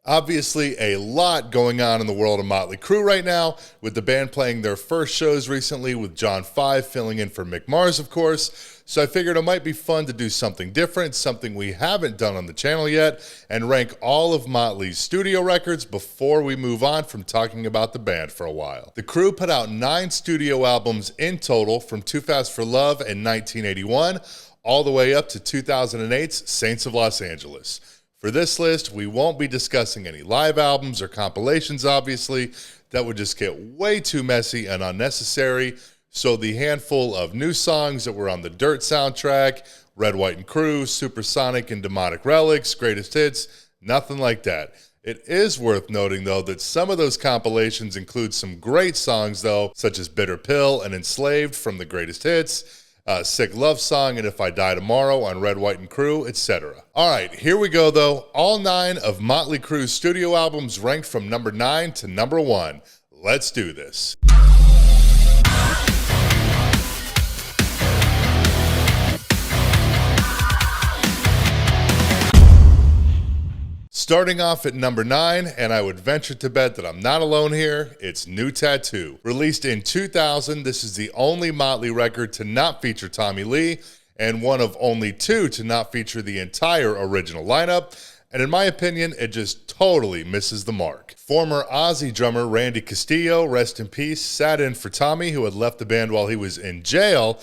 Obviously, a lot going on in the world of Mötley Crüe right now, with the band playing their first shows recently with John 5 filling in for Mick Mars, of course. So I figured it might be fun to do something different, something we haven't done on the channel yet, and rank all of Mötley's studio records before we move on from talking about the band for a while. The Crüe put out 9 studio albums in total, from Too Fast for Love in 1981 all the way up to 2008's Saints of Los Angeles. For this list, we won't be discussing any live albums or compilations, obviously. That would just get way too messy and unnecessary. So the handful of new songs that were on the Dirt soundtrack, Red, White, and Crüe, Supersonic and Demonic Relics, Greatest Hits, nothing like that. It is worth noting, though, that some of those compilations include some great songs, though, such as Bitter Pill and Enslaved from the Greatest Hits, Sick Love Song and If I Die Tomorrow on Red, White, and Crüe, etc. All right, here we go, though. All 9 of Mötley Crüe's studio albums ranked from number 9 to number 1. Let's do this. Starting off at number 9, and I would venture to bet that I'm not alone here, it's New Tattoo. Released in 2000, this is the only Mötley record to not feature Tommy Lee, and one of only 2 to not feature the entire original lineup, and in my opinion, it just totally misses the mark. Former Ozzy drummer Randy Castillo, rest in peace, sat in for Tommy, who had left the band while he was in jail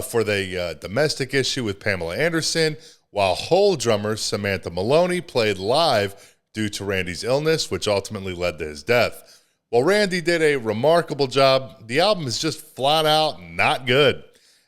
for the domestic issue with Pamela Anderson, while Hole drummer Samantha Maloney played live due to Randy's illness, which ultimately led to his death. While Randy did a remarkable job, the album is just flat out not good.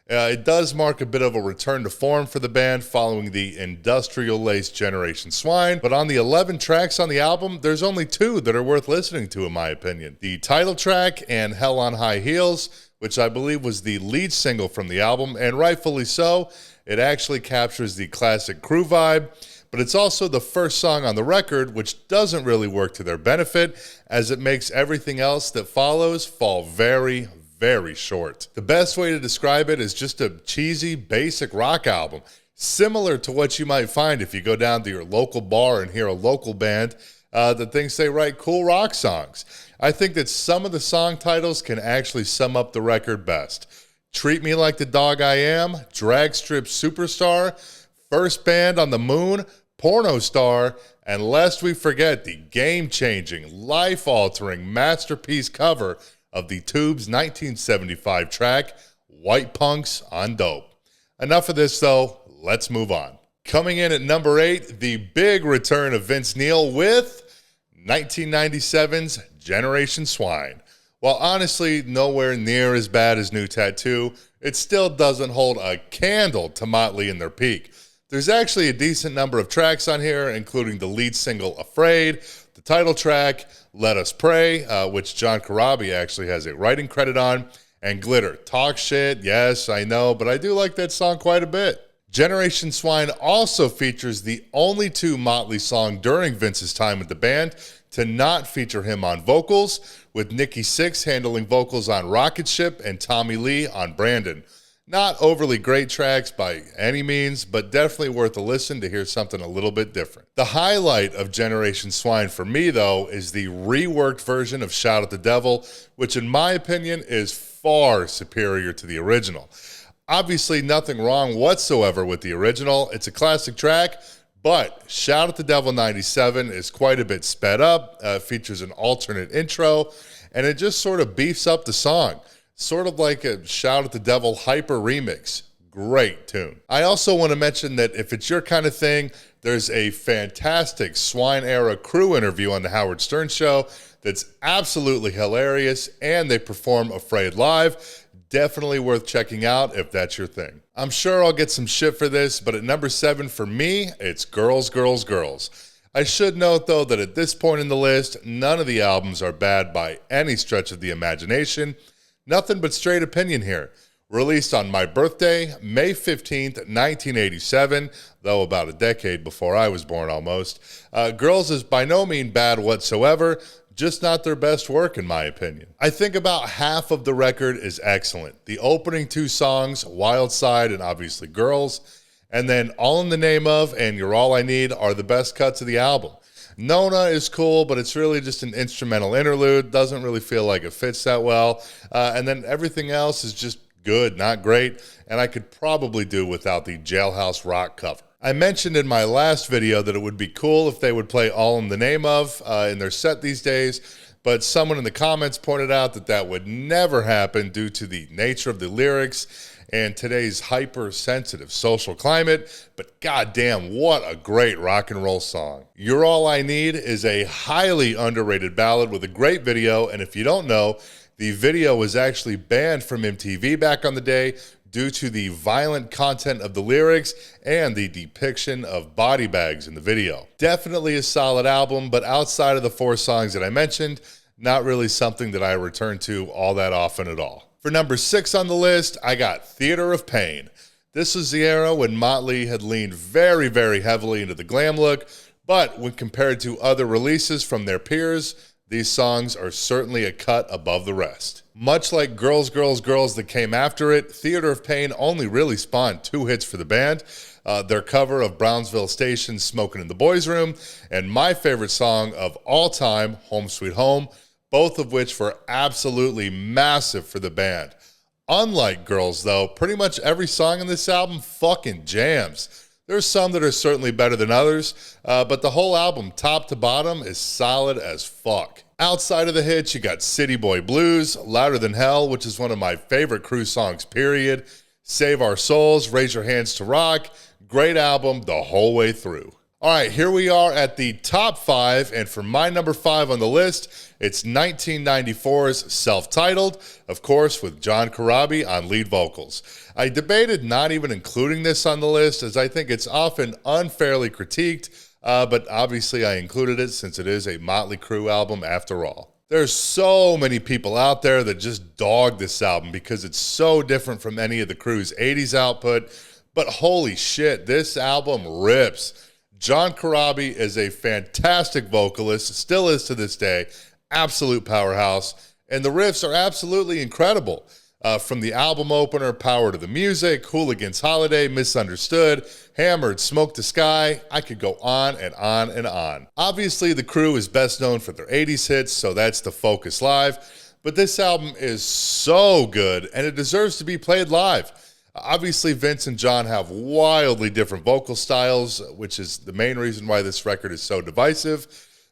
It does mark a bit of a return to form for the band following the industrial-laced Generation Swine, but on the 11 tracks on the album, there's only 2 that are worth listening to, in my opinion. The title track and Hell on High Heels, which I believe was the lead single from the album, and rightfully so. It actually captures the classic Crüe vibe, but it's also the first song on the record, which doesn't really work to their benefit, as it makes everything else that follows fall very, very short. The best way to describe it is just a cheesy, basic rock album, similar to what you might find if you go down to your local bar and hear a local band that thinks they write cool rock songs. I think that some of the song titles can actually sum up the record best. Treat Me Like the Dog I Am, Drag Strip Superstar, First Band on the Moon, Porno Star, and lest we forget the game-changing, life-altering masterpiece cover of the Tube's 1975 track, White Punks on Dope. Enough of this, though. Let's move on. Coming in at number 8, the big return of Vince Neil with 1997's Generation Swine. While honestly nowhere near as bad as New Tattoo, it still doesn't hold a candle to Mötley in their peak. There's actually a decent number of tracks on here, including the lead single Afraid, the title track Let Us Pray, which John Corabi actually has a writing credit on, and Glitter. Talk shit, yes, I know, but I do like that song quite a bit. Generation Swine also features the only 2 Mötley songs during Vince's time with the band to not feature him on vocals, with Nikki Sixx handling vocals on Rocket Ship and Tommy Lee on Brandon. Not overly great tracks by any means, but definitely worth a listen to hear something a little bit different. The highlight of Generation Swine for me, though, is the reworked version of Shout at the Devil, which in my opinion is far superior to the original. Obviously, nothing wrong whatsoever with the original. It's a classic track, but Shout at the Devil 97 is quite a bit sped up, features an alternate intro, and it just sort of beefs up the song. Sort of like a Shout at the Devil hyper remix. Great tune. I also want to mention that if it's your kind of thing, there's a fantastic Swine-era Crüe interview on the Howard Stern Show that's absolutely hilarious, and they perform Afraid live. Definitely worth checking out if that's your thing. I'm sure I'll get some shit for this, but at number 7 for me, it's Girls, Girls, Girls. I should note, though, that at this point in the list, none of the albums are bad by any stretch of the imagination. Nothing but straight opinion here. Released on my birthday, May 15th, 1987, though about a decade before I was born almost. Girls is by no means bad whatsoever, just not their best work in my opinion. I think about half of the record is excellent. The opening 2 songs, Wild Side and obviously Girls, and then All in the Name of and You're All I Need are the best cuts of the album. Nona is cool, but it's really just an instrumental interlude. Doesn't really feel like it fits that well. And then everything else is just good, not great, and I could probably do without the Jailhouse Rock cover. I mentioned in my last video that it would be cool if they would play All in the Name of in their set these days, but someone in the comments pointed out that that would never happen due to the nature of the lyrics and today's hypersensitive social climate. But goddamn, what a great rock and roll song. You're All I Need is a highly underrated ballad with a great video, and if you don't know, the video was actually banned from MTV back on the day due to the violent content of the lyrics and the depiction of body bags in the video. Definitely a solid album, but outside of the 4 songs that I mentioned, not really something that I return to all that often at all. For number 6 on the list, I got Theater of Pain. This was the era when Mötley had leaned very, very heavily into the glam look, but when compared to other releases from their peers, these songs are certainly a cut above the rest. Much like Girls, Girls, Girls that came after it, Theater of Pain only really spawned 2 hits for the band. Their cover of Brownsville Station's Smokin' in the Boys' Room, and my favorite song of all time, Home Sweet Home, both of which were absolutely massive for the band. Unlike Girls, though, pretty much every song in this album fucking jams. There's some that are certainly better than others, but the whole album, top to bottom, is solid as fuck. Outside of the hits, you got City Boy Blues, Louder Than Hell, which is one of my favorite Crüe songs, period. Save Our Souls, Raise Your Hands to Rock. Great album the whole way through. All right, here we are at the top 5, and for my number 5 on the list, it's 1994's Self-Titled, of course, with John Corabi on lead vocals. I debated not even including this on the list, as I think it's often unfairly critiqued, but obviously I included it since it is a Mötley Crüe album after all. There's so many people out there that just dog this album because it's so different from any of the Crüe's 80s output, but holy shit, this album rips. John Corabi is a fantastic vocalist, still is to this day, absolute powerhouse, and the riffs are absolutely incredible. From the album opener, Power to the Music, Hooligans Holiday, Misunderstood, Hammered, Smoke the Sky, I could go on and on and on. Obviously, the Crüe is best known for their 80s hits, so that's the focus live, but this album is so good, and it deserves to be played live. Obviously, Vince and John have wildly different vocal styles, which is the main reason why this record is so divisive.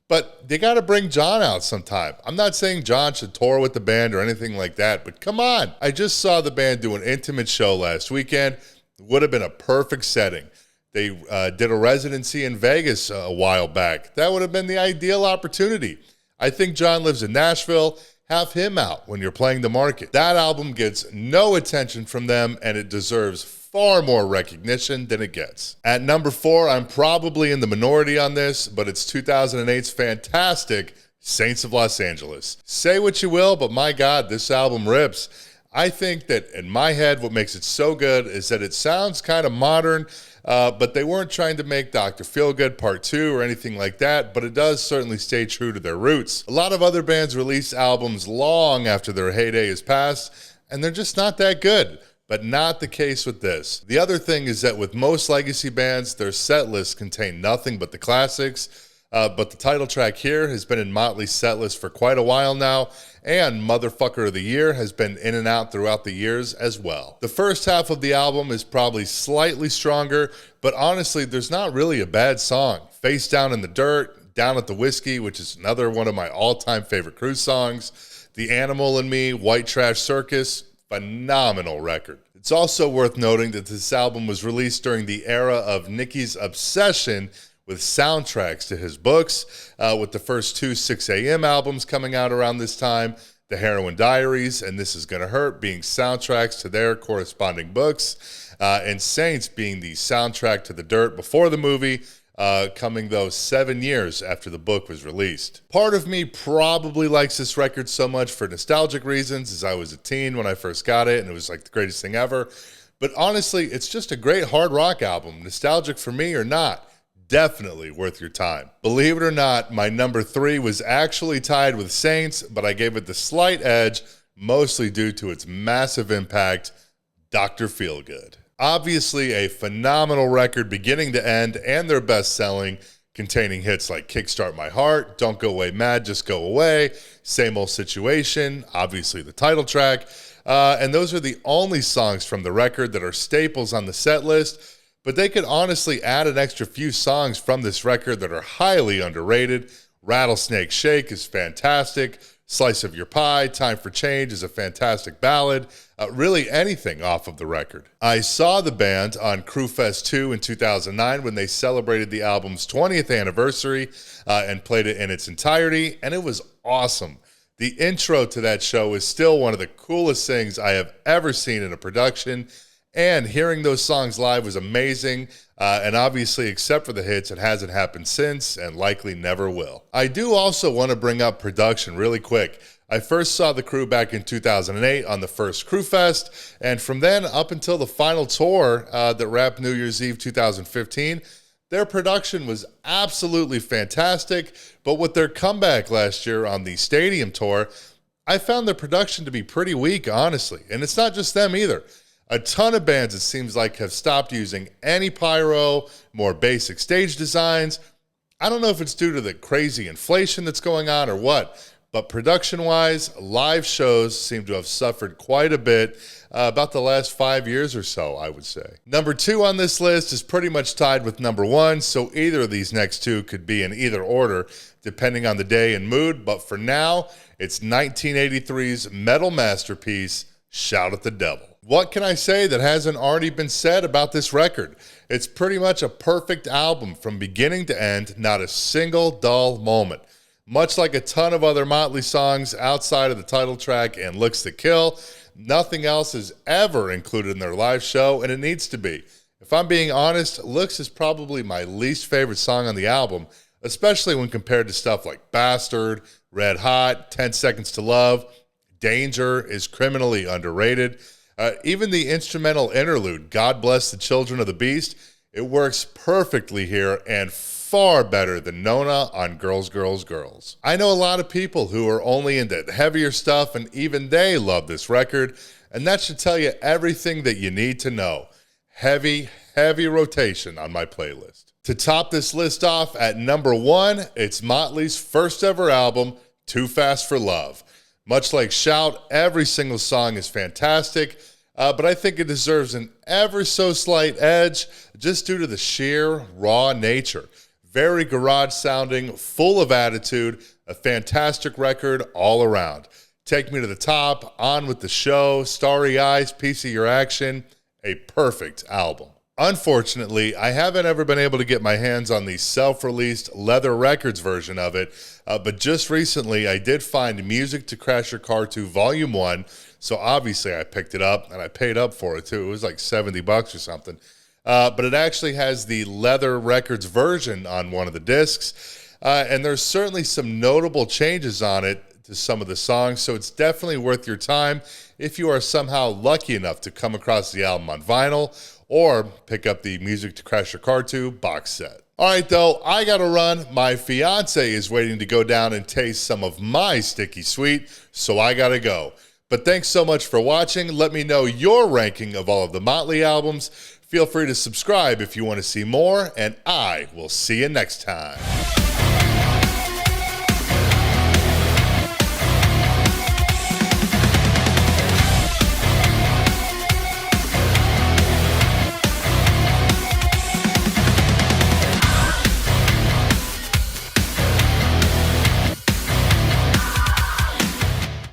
But they got to bring John out sometime. I'm not saying John should tour with the band or anything like that, but come on. I just saw the band do an intimate show last weekend. It would have been a perfect setting. They did a residency in Vegas a while back. That would have been the ideal opportunity. I think John lives in Nashville. Have him out when you're playing the market. That album gets no attention from them, and it deserves far more recognition than it gets. At number 4, I'm probably in the minority on this, but it's 2008's fantastic Saints of Los Angeles. Say what you will, but my God, this album rips. I think that in my head, what makes it so good is that it sounds kind of modern, but they weren't trying to make Dr. Feelgood Part 2 or anything like that, but it does certainly stay true to their roots. A lot of other bands release albums long after their heyday is past, and they're just not that good, but not the case with this. The other thing is that with most legacy bands, their set lists contain nothing but the classics, but the title track here has been in Mötley's set list for quite a while now, and Motherfucker of the Year has been in and out throughout the years as well. The first half of the album is probably slightly stronger, but honestly, there's not really a bad song. Face Down in the Dirt, Down at the Whiskey, which is another one of my all-time favorite Crüe songs, The Animal in Me, White Trash Circus, phenomenal record. It's also worth noting that this album was released during the era of Nicky's obsession with soundtracks to his books, with the first 2 6 a.m. albums coming out around this time, The Heroin Diaries and This Is Gonna Hurt being soundtracks to their corresponding books, and Saints being the soundtrack to The Dirt before the movie, coming though 7 years after the book was released. Part of me probably likes this record so much for nostalgic reasons, as I was a teen when I first got it and it was like the greatest thing ever, but honestly, it's just a great hard rock album, nostalgic for me or not. Definitely worth your time. Believe it or not, my number 3 was actually tied with Saints, but I gave it the slight edge, mostly due to its massive impact, Dr. Feelgood. Obviously a phenomenal record beginning to end and their best selling. containing hits like Kickstart My Heart, Don't Go Away Mad, Just Go Away, Same Old Situation, obviously the title track. And those are the only songs from the record that are staples on the set list, but they could honestly add an extra few songs from this record that are highly underrated. Rattlesnake Shake is fantastic. Slice of Your Pie, Time for Change is a fantastic ballad. Really anything off of the record. I saw the band on Crüe Fest 2 in 2009 when they celebrated the album's 20th anniversary and played it in its entirety, and it was awesome. The intro to that show is still one of the coolest things I have ever seen in a production, and hearing those songs live was amazing. And obviously, except for the hits, it hasn't happened since and likely never will. I do also want to bring up production really quick. I first saw the Crüe back in 2008 on the first Crüe Fest, and from then up until the final tour that wrapped New Year's Eve 2015, their production was absolutely fantastic. But with their comeback last year on the stadium tour, I found their production to be pretty weak, honestly. And it's not just them either. A ton of bands, it seems like, have stopped using any pyro, more basic stage designs. I don't know if it's due to the crazy inflation that's going on or what, but production-wise, live shows seem to have suffered quite a bit about the last 5 years or so, I would say. Number 2 on this list is pretty much tied with number 1, so either of these next two could be in either order, depending on the day and mood, but for now, it's 1983's metal masterpiece, Shout at the Devil. What can I say that hasn't already been said about this record? It's pretty much a perfect album from beginning to end, not a single dull moment. Much like a ton of other Mötley songs outside of the title track and Looks to Kill, nothing else is ever included in their live show, and it needs to be. If I'm being honest, Looks is probably my least favorite song on the album, especially when compared to stuff like Bastard, Red Hot, 10 Seconds to Love. Danger is criminally underrated. Even the instrumental interlude, God Bless the Children of the Beast, it works perfectly here and far better than Nona on Girls, Girls, Girls. I know a lot of people who are only into heavier stuff, and even they love this record, and that should tell you everything that you need to know. Heavy, heavy rotation on my playlist. To top this list off, at number 1, it's Mötley's first ever album, Too Fast for Love. Much like Shout, every single song is fantastic, but I think it deserves an ever so slight edge just due to the sheer raw nature. Very garage sounding, full of attitude, a fantastic record all around. Take Me to the Top, On with the Show, Starry Eyes, Piece of Your Action, a perfect album. Unfortunately, I haven't ever been able to get my hands on the self-released Leather Records version of it, but just recently I did find Music to Crash Your Car 2 Volume 1, so obviously I picked it up, and I paid up for it too. It was like $70 or something. But it actually has the Leather Records version on one of the discs, and there's certainly some notable changes on it to some of the songs, so it's definitely worth your time if you are somehow lucky enough to come across the album on vinyl, or pick up the Music to Crash Your Car 2 box set. All right, though, I gotta run. My fiance is waiting to go down and taste some of my sticky sweet, so I gotta go. But thanks so much for watching. Let me know your ranking of all of the Mötley albums. Feel free to subscribe if you want to see more, and I will see you next time.